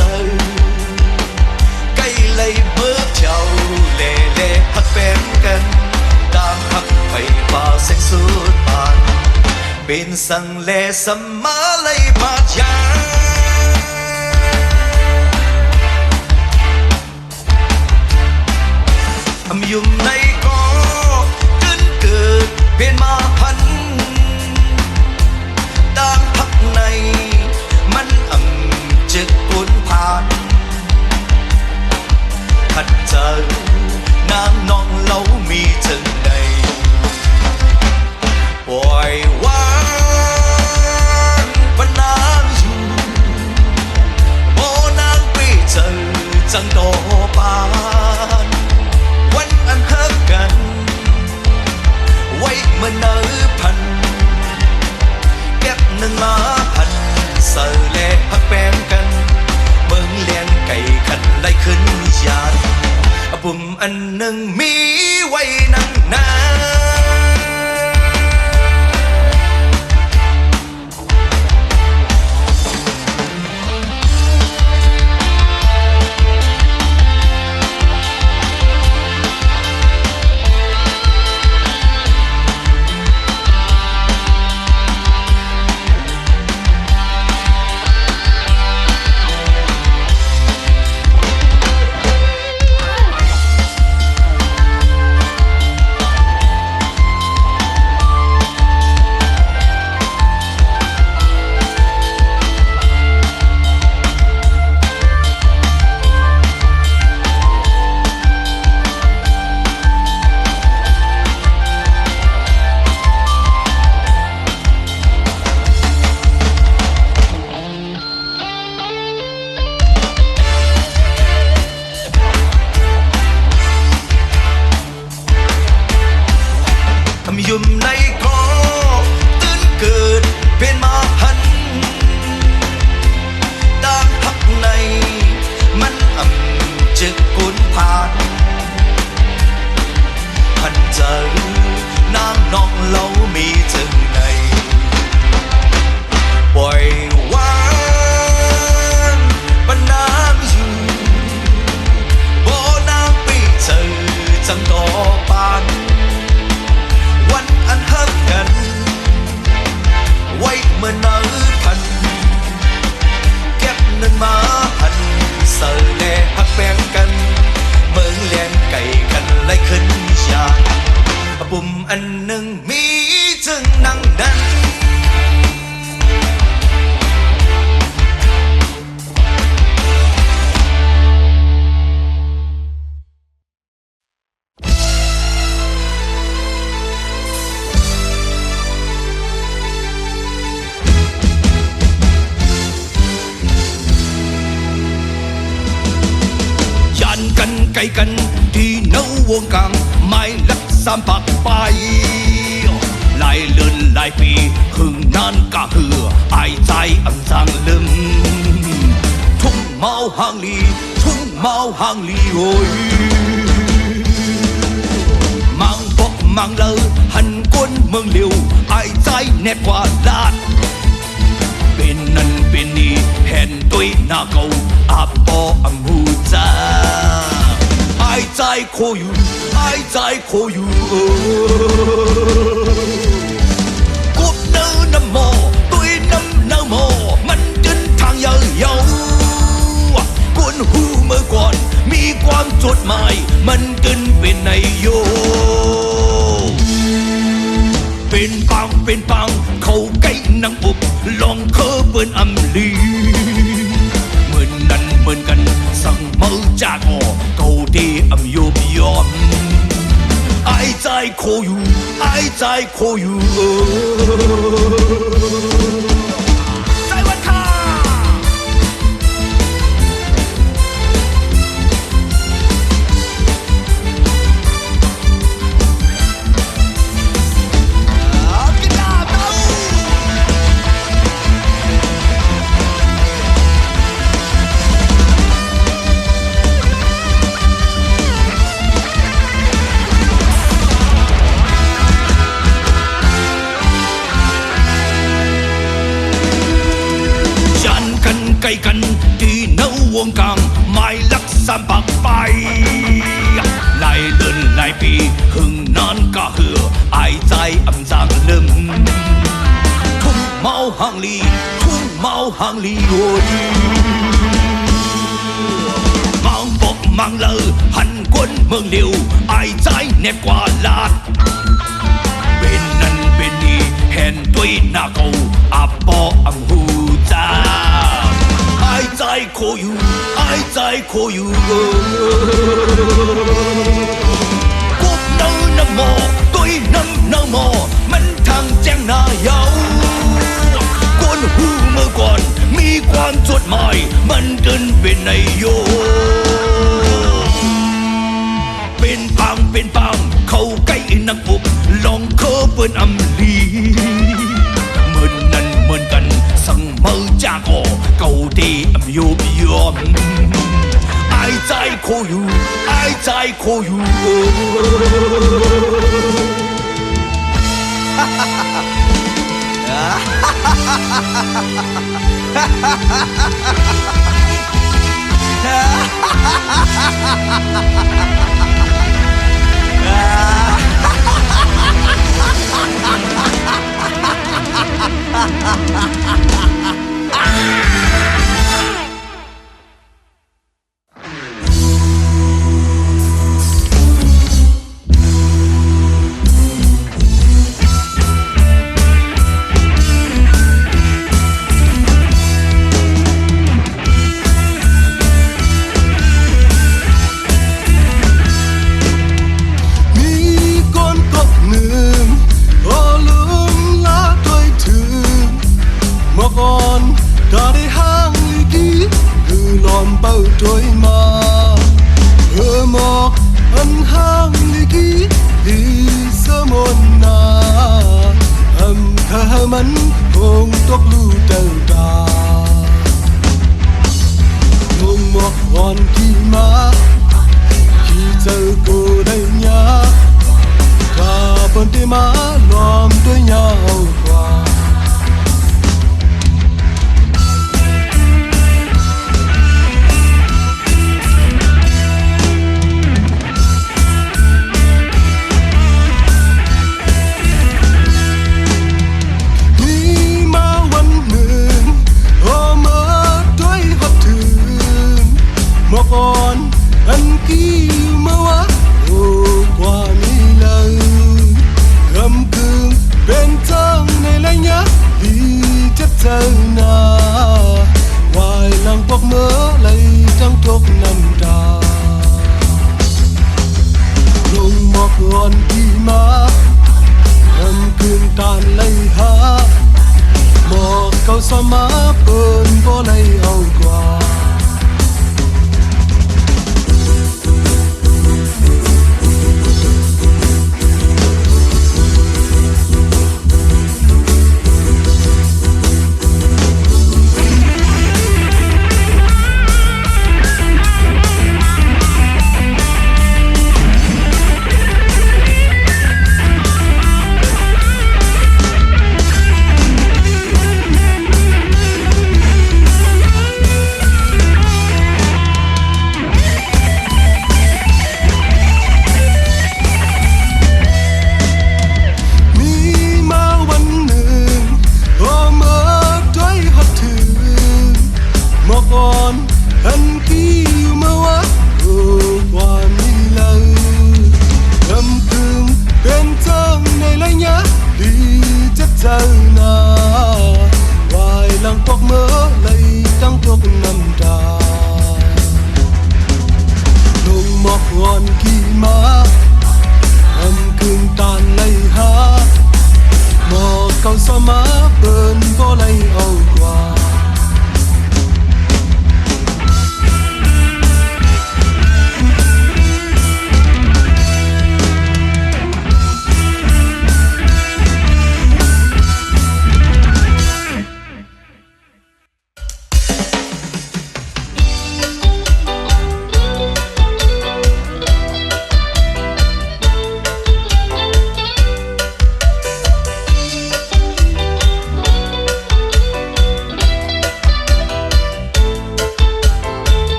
giờ cây lấy bước chào lệ lệ hắt bên cân đang hắt phải vào xanh suốt bàn bên sân lệ sầm má lấy mà cha dùng này có cơn cự bên maพันđangพักในมันจะกุนผ่านขัดเจอนางนองเล่ามีถึงใดปล่อยวางปนางอยู่โอ้นางไปเจอจังโตปานวันอันหักกันไว้เมื่อเนื้อพันเก็บหนึ่งมาพันเสือเล่พักแปมกันเมืองเลี้ยงไก่ขันไล่ขึ้นยานปุ่มอันหนึ่งมีไว้นั่งนยุ่มในก็ตื่นเกิดเป็นมาพันตามพักในมันจะกุนผ่านพันเจอนางนองเล่ามีถึงในปล่อยวางปนางอยู่บ่นางไปเจอจังต่อปานวันอันหักกันไว้เมื่อเนื้อพันเก็บหนึ่งมาพันเสือเล่หักแบ่งกันเมืองเลี้ยงไก่กันไล่ขึ้นยานปุ่มอันหนึ่งมีจึงนั่งนั้นกันไก่กันที่เนื้อวงกลางไม่ลักสามปักไปหลายเดือนหลายปีคือนานก็คือไอ้ใจอันจางลืมทุ่งเมาหางลีทุ่งเมาหางลีโอ้ยมังปกมังเลอหันก้นเมืองเลียวไอ้ใจแน่กว่าลาดเป็นนั่นเป็นนี่เห็นตัวหน้าเก่าอาบบ่อังหูจ้าไอ้ใจโคอยู่ไอ้ใจโคอยู่กุบเนื้อน้ำหมอตัวน้ำเนื้อหมอมันจนทางยาวๆกุนหูเมื่อก่อนมีความจดหมายมันจนเป็นในโยเป็นปังเขาใกล้นังอุบลองเคอเปิ้นอำลีเหมือนนั้นเหมือนกันสั่งเมาจากออเกาดีอำโยบยอมไอ้ใจโคอยู่ไอ้ใจโคอยู่ใจวันค่า วงกังไม่ลักษาปักไปหลายเดือนหลายปีหึงนานก็เหืออายใจอำจางลืมทุ่งเมาหางลีทุ่งเมาหางลีโวยมังบกมังเลอหันกวนเมืองเดียวอายใจแน่กว่าลาดเป็นนั่นเป็นนี่เห็นด้วยหน้าเขาอับปออังหูจ้าอายใจโคอยู่อายใจโคอยู่กุบเนื้อน้ำหมอด้วยน้ำหมอมันทางแจ้งหน้าเยากวนหูเมื่อก่อนมีความจดหมายมันเดินเป็นในโยเป็นปังเข้าใกล้นักบุกลองเคอเปิ้นอำลีเหมือนนั้นเหมือนกันสั่งมือจากอเก่าดีอำโยบยอมอายใจโคอยู่อายใจโคอยู่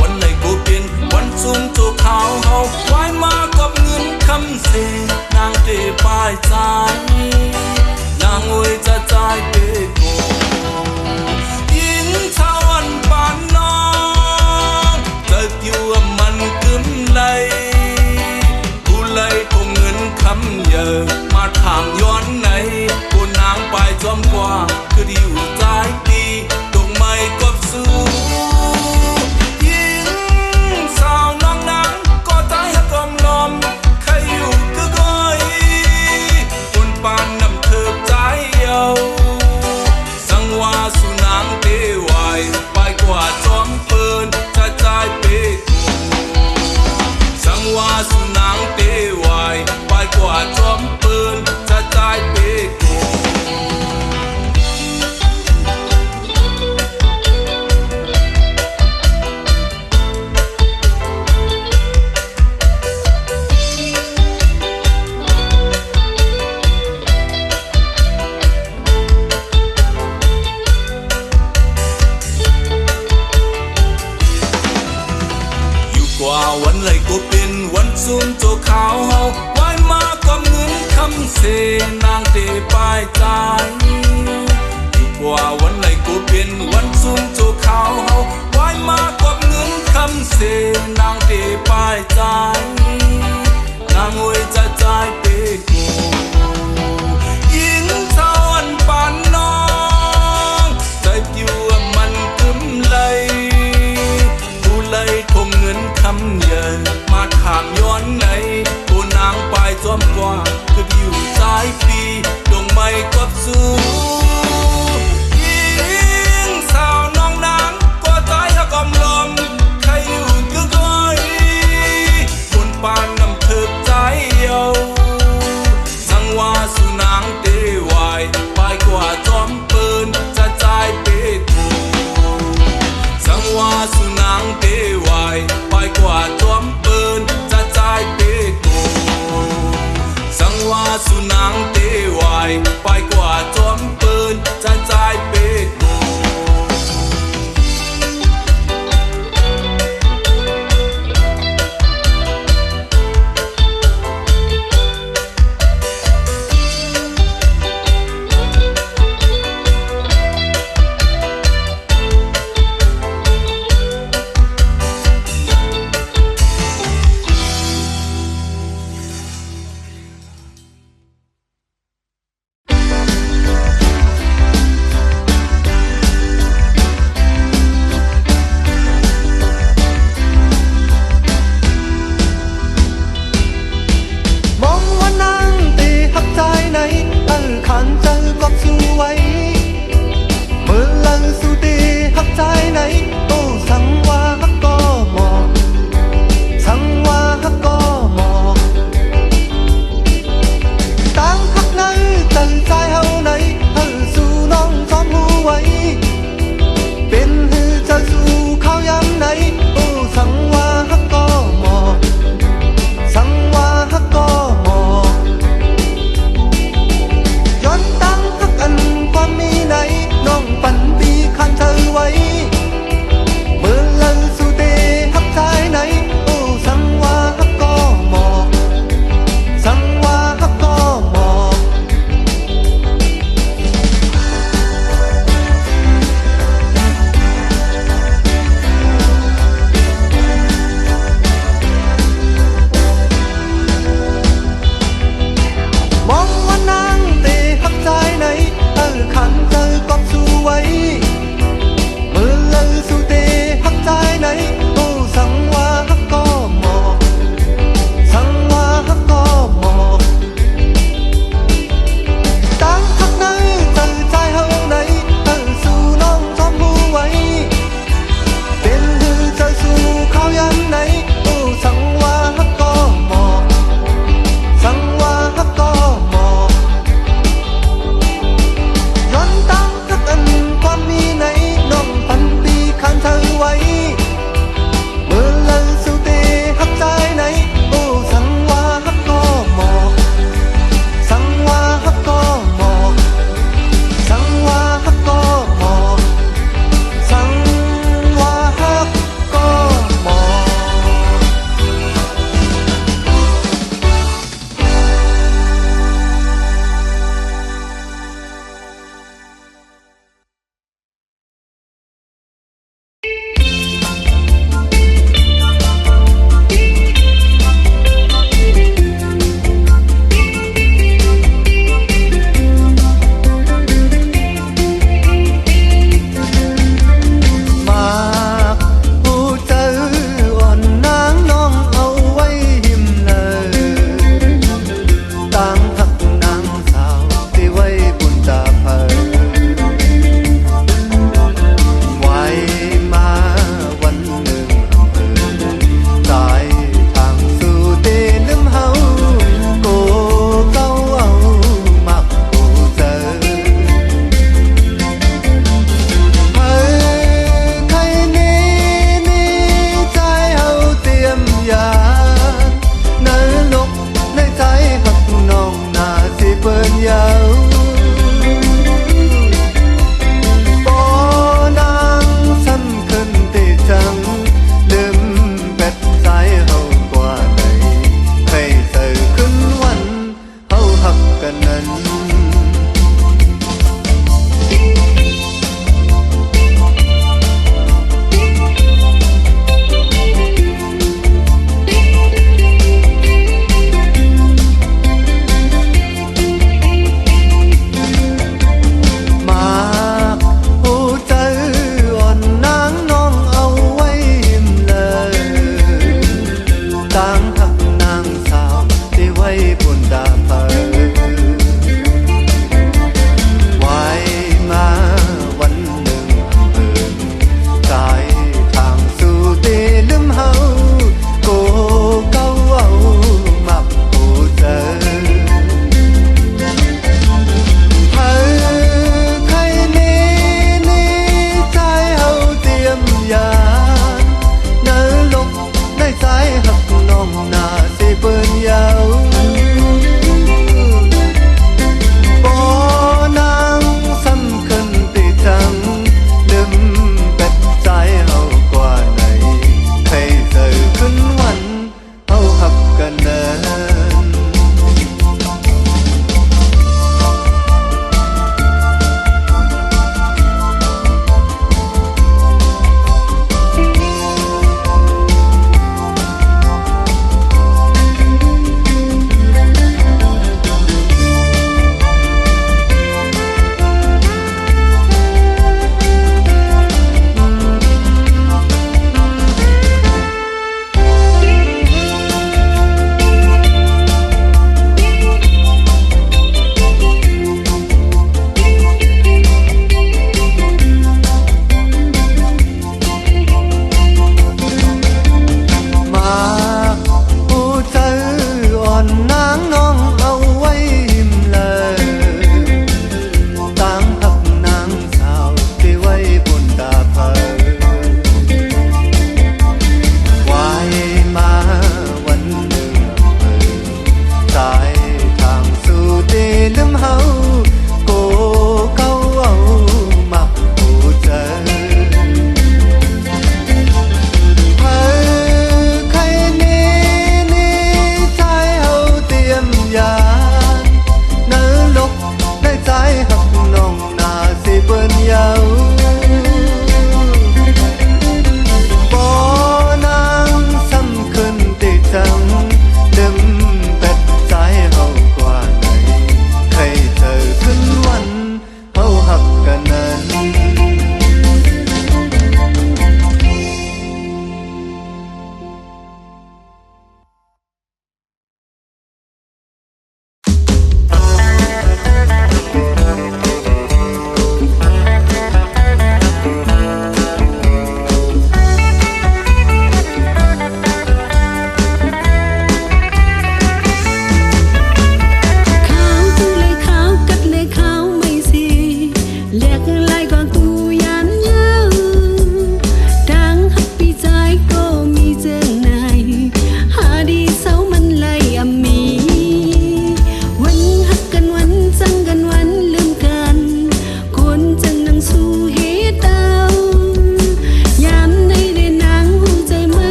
วันไหนกูเป็นวันซุ่มตัวขาวเฮาไว้มากับเงินคำเสนางเตป้ายใจนางอวยจะใจเปโกยินชาวันปานน้องเกิดอยู่มันกึมไหลกูเลยคงเงินคำเยอะมาถามย้อนไหนกูนางไปจอมกว่าคือดีอยู่ใจดีตรงไม่กบสู้ยินสาวน้องนางก็ใจหักกลมลมใครอยู่ก็ก้อยคนปานนำเธอใจเยาสังว่าสุนางเตวายไปกว่าจอมเปินจะใจเปโกสังว่าสุนางเตวายไปกว่าจอมเปินจะใจเปโกกว่าวันไหลก็เป็นวันซุ่มโจขาวเฮาไว้มากับเงินคำเสนางเตป้ายใจอยู่กว่าวันไหลก็เป็นวันซุ่มโจขาวเฮาไว้มากับเงินคำเสนางเตป้ายใจนางอวยจะใจเปโกยินเท่าอันปานน้องใจอยู่มันกึมไหลกูเลยคงเงินคำเยินมาถามย้อนไหนกูนางไปจอมกว่าคืออยู่ใจปีดงไม่กบสู้ยิงสาวน้องนางก็ใจหักกำลมใครอยู่ก็ก้อยคนปานนำเธอใจเยา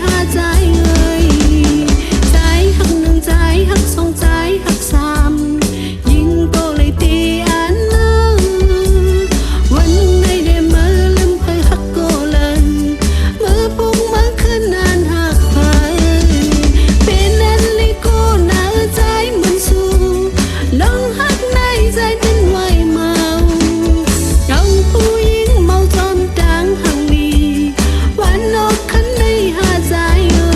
หาใจเอ่ยใจหักหนึ่งใจหักสองใจหักสามยิ่งก็เลยตีอันนั้นวันไหนได้มาลืมเคยหักก็เลยเมื่อพุ่งมาขึ้นนานหักไปเป็นนั้นเลยก็น่าใจมันสู้ลองหักในใจเป็นไวเมายังผู้หญิงเมาจนดังหังดีวันนอกคันในหาใจเอ่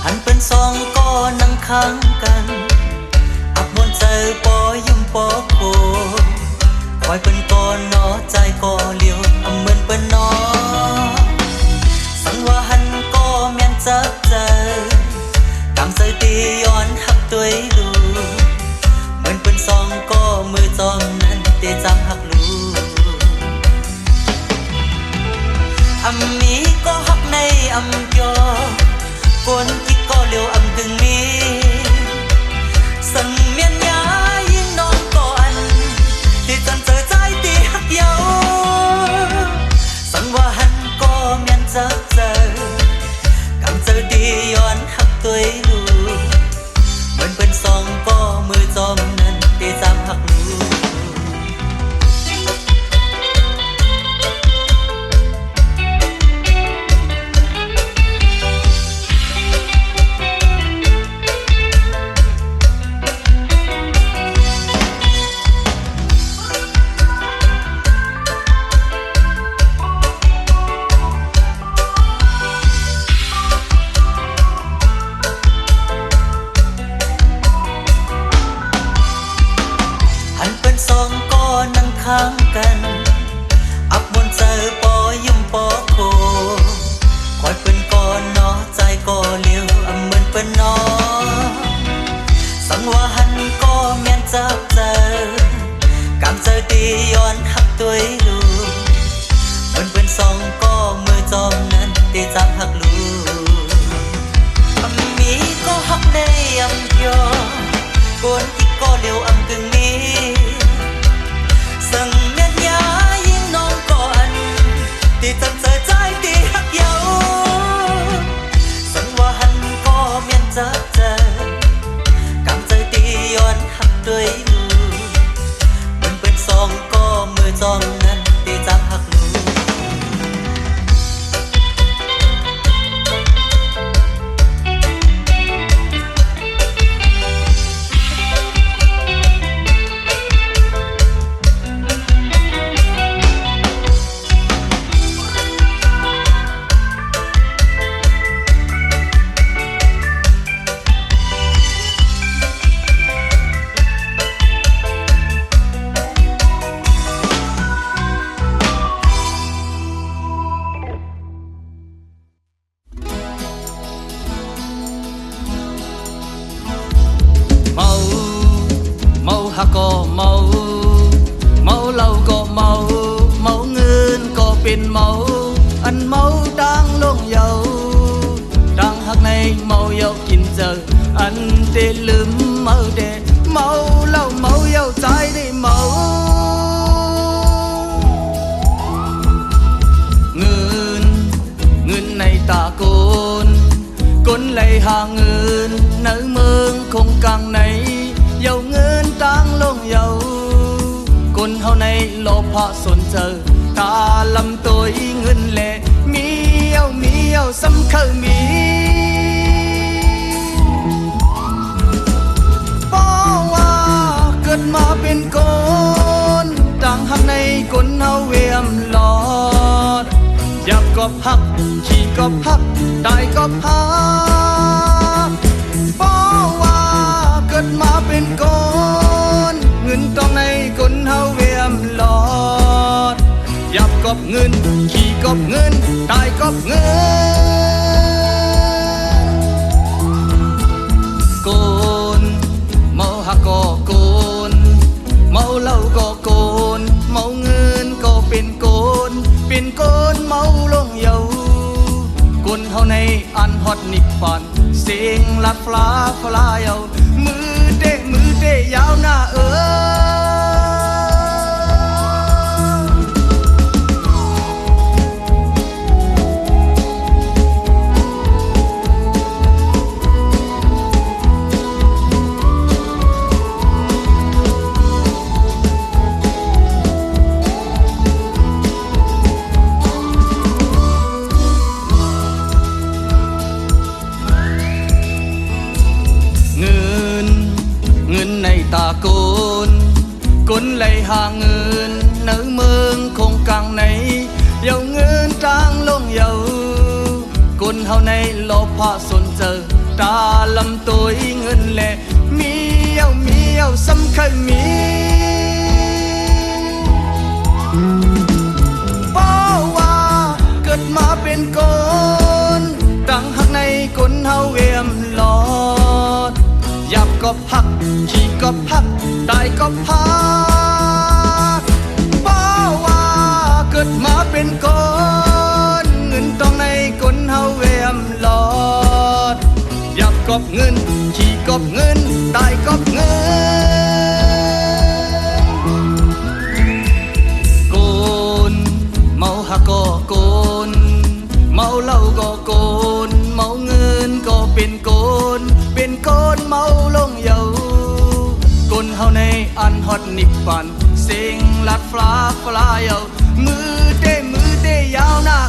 หันเป็นสองก็นั่งข้างกันอับมนเจอปอยุ่มปอโคคอยเป็นก่อนนอใจก็เลี้ยวอำเหมือนเป็นนอสังว่าหันก็แม่นจับเจอกำใจตีย้อนหักตัวดูเหมือนเป็นสองก็มือจอมนั้นเตจำหักลูอำมีก็หักในอำยอคนที่ก็เลี้ยวอำถึงมีสังเมียนยายิ่งนอนก่อนที่จำเจอใจที่หักเยาสังว่าหันก็เมียนจับเจอกำเจอดีย้อนหักตัวลูเหมือนเป็นสองก็มือจอมนั้นที่จำหักลูสองก็นั่งข้างกันอับมนเจอปอยุ่มปอโคคอยเป็นก่อนนอใจก็เลี้ยวอำเหมือนเป็นนอสังว่าหันก็แม่นจับเจอกำเจอดีย้อนหักตัวลูเหมือนเป็นสองก็มือจอมนั้นตีจับหักลูอำมีก็หักในอำยอคนที่ก็เลี้ยวอำกึ่งนี้สังเมียนยายิ่งน้องก่อนที่จำเจอใจที่หักเยาสังว่าหันก็เมียนจับเจอกำใจตีย้อนหักด้วยลูมันเป็นสองก็มือจอมนั้นที่จับหักลูหักก็เมาเหล้าก็เมาเงินก็เป็นเมาอันเมาดังลงเยาดังหักในเมาเยากินเจออันเดลืมเมาเดเมาเหล้าเมาเยาใจได้เมาเงินในตาโกนเลยหาเงินในเมืองคงกลางในเยาเงินตังลงเยาคนเฮาในโลภะสนเจอตาลำตัวเงินแหละมีเยาสำคัญมีเพราะว่าเกิดมาเป็นคนต่างหักในคนเฮาเวียมหลอดอยากก ก็พักขี่ก็พักได้ก็พักเพราะว่าเกิดมาเป็นคนเงินต้องในคนเฮาเวียมหลอดหยับกอบเงินขี่กอบเงินได้กอบเงินโกนเมาหักก็โกนเมาเหล้าก็โกนเมาเงินก็เป็นโกนเป็นโกนเมาลงเยาคนเฮาในอันฮอตนิกปันเสียงลัดฟลาฟลาเยามือเดยาวหน้าเงินในตาโกนคนไหลหาเงินเนื้อเมืองคงกลางในเยาเงินจางลงเยาคนเฮาในโลภะสนเจอตาลำตัวเงินแหละมีเยาสำคัญมีเพราะว่าเกิดมาเป็นคนตั้งหักในคนเฮาเวียมหลอดหยับก็พักขี่ก็พักได้ก็พักเพราะว่าเกิดมาเป็นคนเงินต้องในคนเฮาเวียมหลอดหยับก็เงินขี่ก็เงินได้ก็เงินโกนเมาหักก็โกนเมาเหล้าก็โกนเมาเงินก็เป็นโกนเป็นโกนเมาลงเยาคนเฮาในอันฮอตนิกปันเสียงลัดฟลาเยามือเดยาวหน้า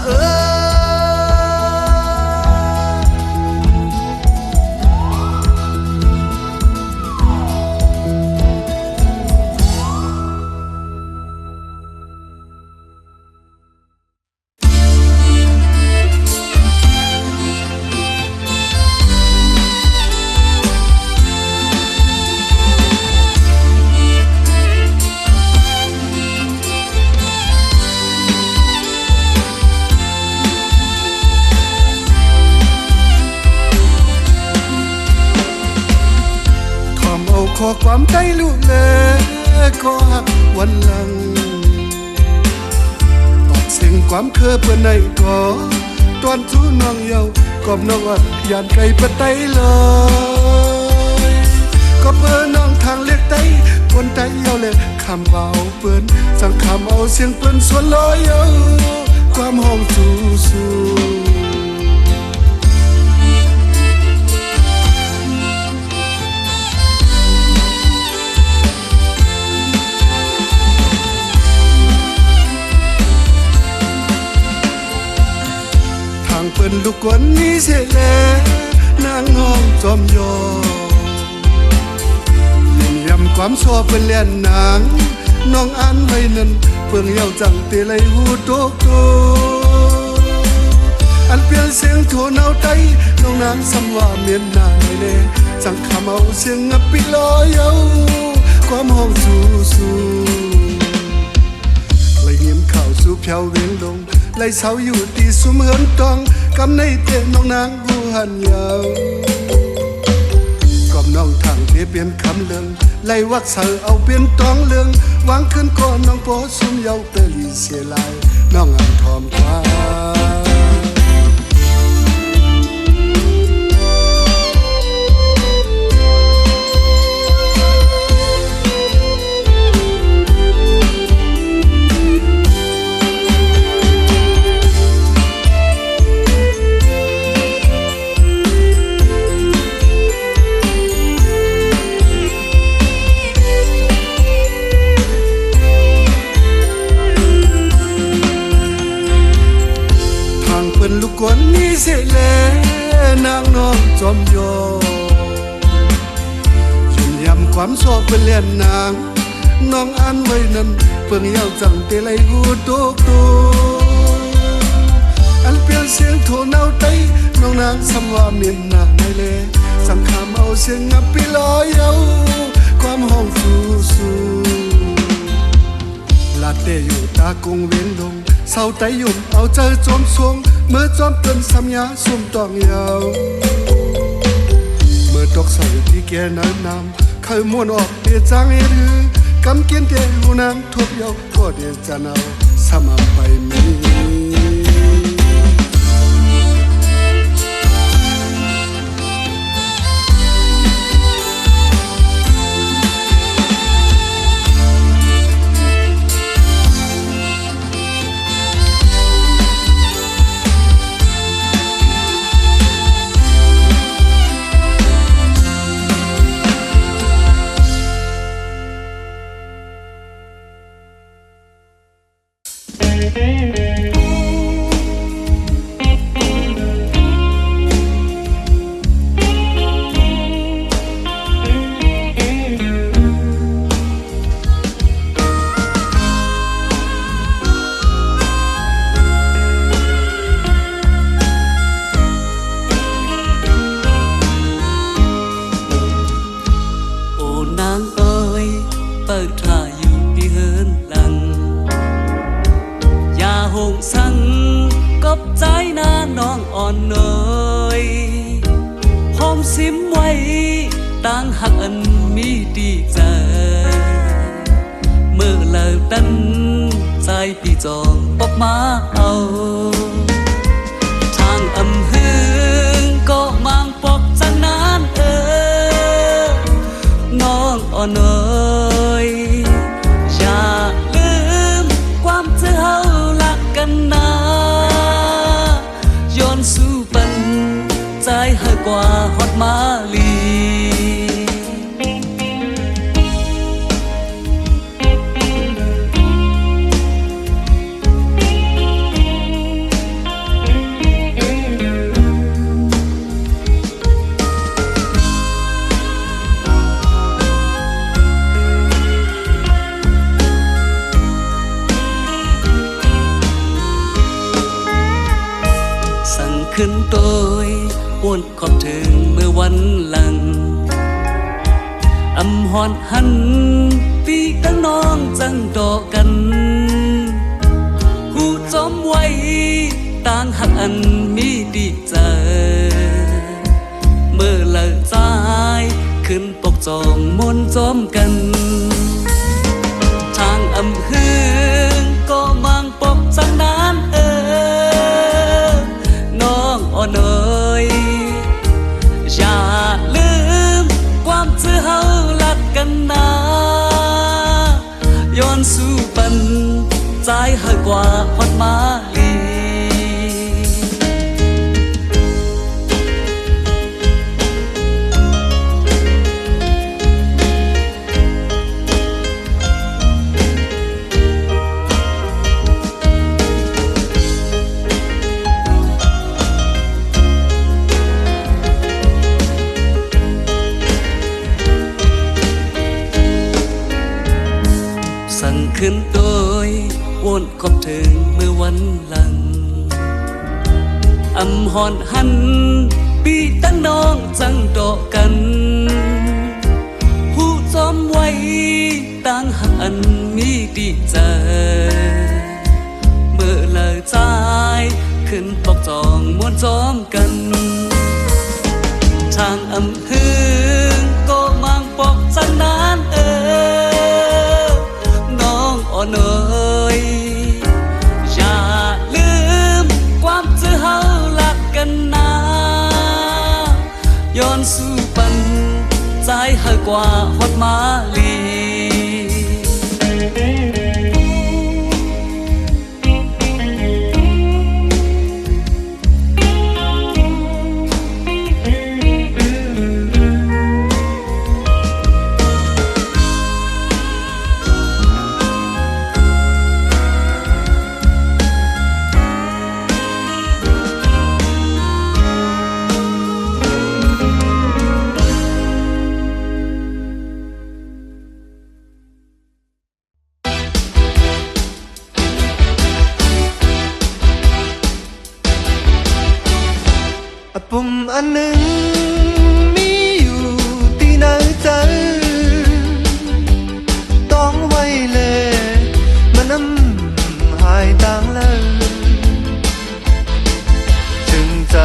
ขอความใจลูกเลยก็หักวันหลังตอบเสียงความเคยเพื่อนในก่อตอนทูน้องเยาก็น้องอัดยานไกลปะไตเลยก็เพื่อน้องทางเรียกไตคนไตเยาเลยคำเบาเปิ้นสั่งคำเอาเสียงเปิ้นส่วนลอยเยาความห้องสู้เปิ้นลูกกวนนี้เสียแล้วนางห้องจอมยอยืนย้ำความชอบเป็นเลียนนางน้องอ่านไว้นั้นเพิ่งเยาจังเตะไหลหูโตโตอันเปลี่ยนเสียงโทนเอาใจน้องนางซ้ำว่าเมียนนายเล่จังคำเอาเสียงอับปิลอยเอาความห้องสู้ไหลเงียมข่าวสู่เพียวเวียงลงไล่เสาอยู่ตีสุมเหินตองกำในเตะน้องนางหูหันยาวกอบน้องทางเตะเปลี่ยนคำเลืองไล่วักเสาเอาเปลี่ยนตองเลืองวางขึ้นก่อนน้องโปสุมเยาเปรีเสียลายน้องอันทอมกว่าลูกกวนนี้เสียแล้วนางน้องจอมยอยืนย้ำความชอบเป็นเลียนนางน้องอ่านไว้นั้นเพิ่งเยาจังเตะไหลหูโตโตอัน นางสำว่าเมียนหน้าในเลสังขามเอาเสียงงับปีลอยเอาความห้องฟูสูลาเตอยู่ตากงเวียนดงเศร้าไตยุ่มเอาเจอจอมสวงเมื่อจอมเตือนสัมยาสุ่มตองยาวเมื่อตกใส่ที่แกน้ำน้ำเคยม้วนออกเดียจางเอรือกำเกียนเตหูนางทบเยาก็เดียจะเอาสมัไปมีซิมไว้ต่างหักอันมีดีใจเมื่อเลิกดันใจพี่จองปอกมาเอาทางอำเฮืองก็มางปอกจังนานน้องอ่อนเอ่ยอย่าลืมความเธอเฮารักกันนะย้อนสู่ปันใจให้กว่าฮอดมาลีสั่งขึ้นโดยอ้วนขอบถึงเมื่อวันหลังอำหอนหันปีตั้งน้องจังดอกกันหูจอมไว้ต่างหักอันมีดีใจเมื่อเลิกใจขึ้นปกจอมมนจอมกันทางอำเฮืองก็มังปกจังนานน้องอ่อนเอ่ยอย่าลืมความเธอเฮารักกันนะย้อนสู่ปันใจให้กว่าฮอดมาลีสั่งขึ้นโดยวนขอบถึงเมื่อวันหลังอำหอนหันปีตั้งน้องจังดอกกันหูจอมไว้ต่างหักอันมีดีใจเมื่อเลิกใจขึ้นปกจองมวนจอมกันทางอำเฮืองก็มังปอกจังนานอ่อนเอ่ยอย่าลืมความเธอเฮารักกันนะย้อนสู่ปันใจให้กว่าฮอดมาลี ปุ่มอันหนึ่งมีอยู่ที่ในใจต้องไว้เลยมันน้ำหายต่างเลยจึงใจ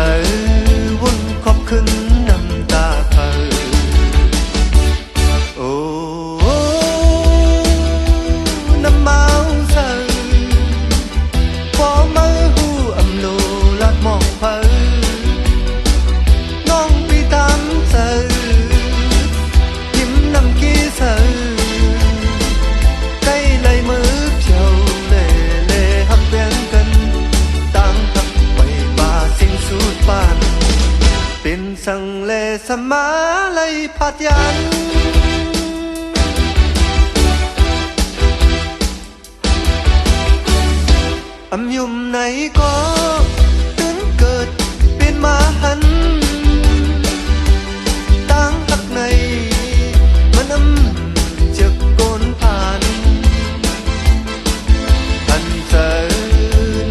วุ่นขอบขึ้นน้ำตาเธอโอ้น้ำเมาเธอพอมาหูอำโลลัดมองเธอน้องไปตามเธอยิ้มน้ำกี้เธอใกล้เลยมือเพียวเล่เล่หักเวียนกันต่างหักไปป่าสิ่งสุดปานเป็นสังเลสมาเลยพัดยันอำยุ่มไหนก็ถึงเกิดเป็นมาหันตั้งหักในมันอำจะโกนผ่านทันเจอ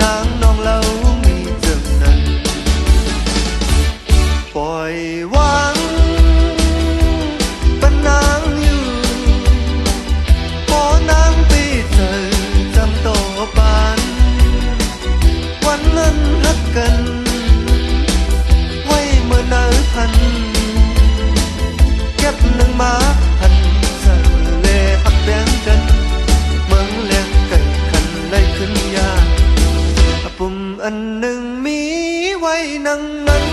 นางน้องเรามีจึงนั้นปล่อยวางปะนางอยู่พอนางปีเธอจำโตบานวันนั้นรักกันไว้เมื่อนาพันเก็บหนึ่งมาพันเสเลหักแบงกันเมืองแหลกไก่ขันไล่ขึ้นยาปุ่มอันหนึ่งมีไว้นั่งนั้น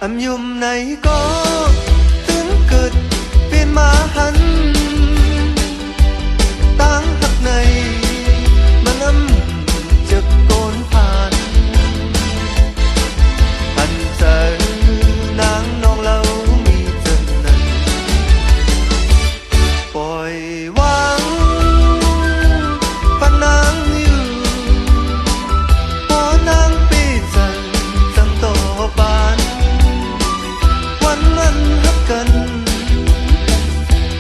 อำยุ่มไหนก็ถึงเกิดเป็นมาหันตั้งหักในมันอำจะโกนผ่านทันเจอนางน้องเรามีจึงนั้นปล่อยวางปะนางอยู่พอนางปีเธอจำโตบานวันนั้นรักกัน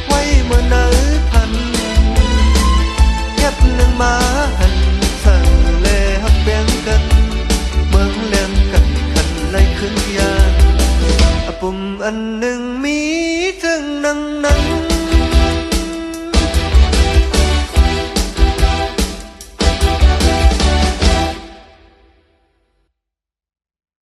ไว้เมื่อนาพันเก็บหนึ่งมาหันเธอเล่หักเบียงกันเมืองเลี้ยงไก่ขันไล่ขึ้นยานปุ่มอันหนึ่งมีจึงนั่งนั้น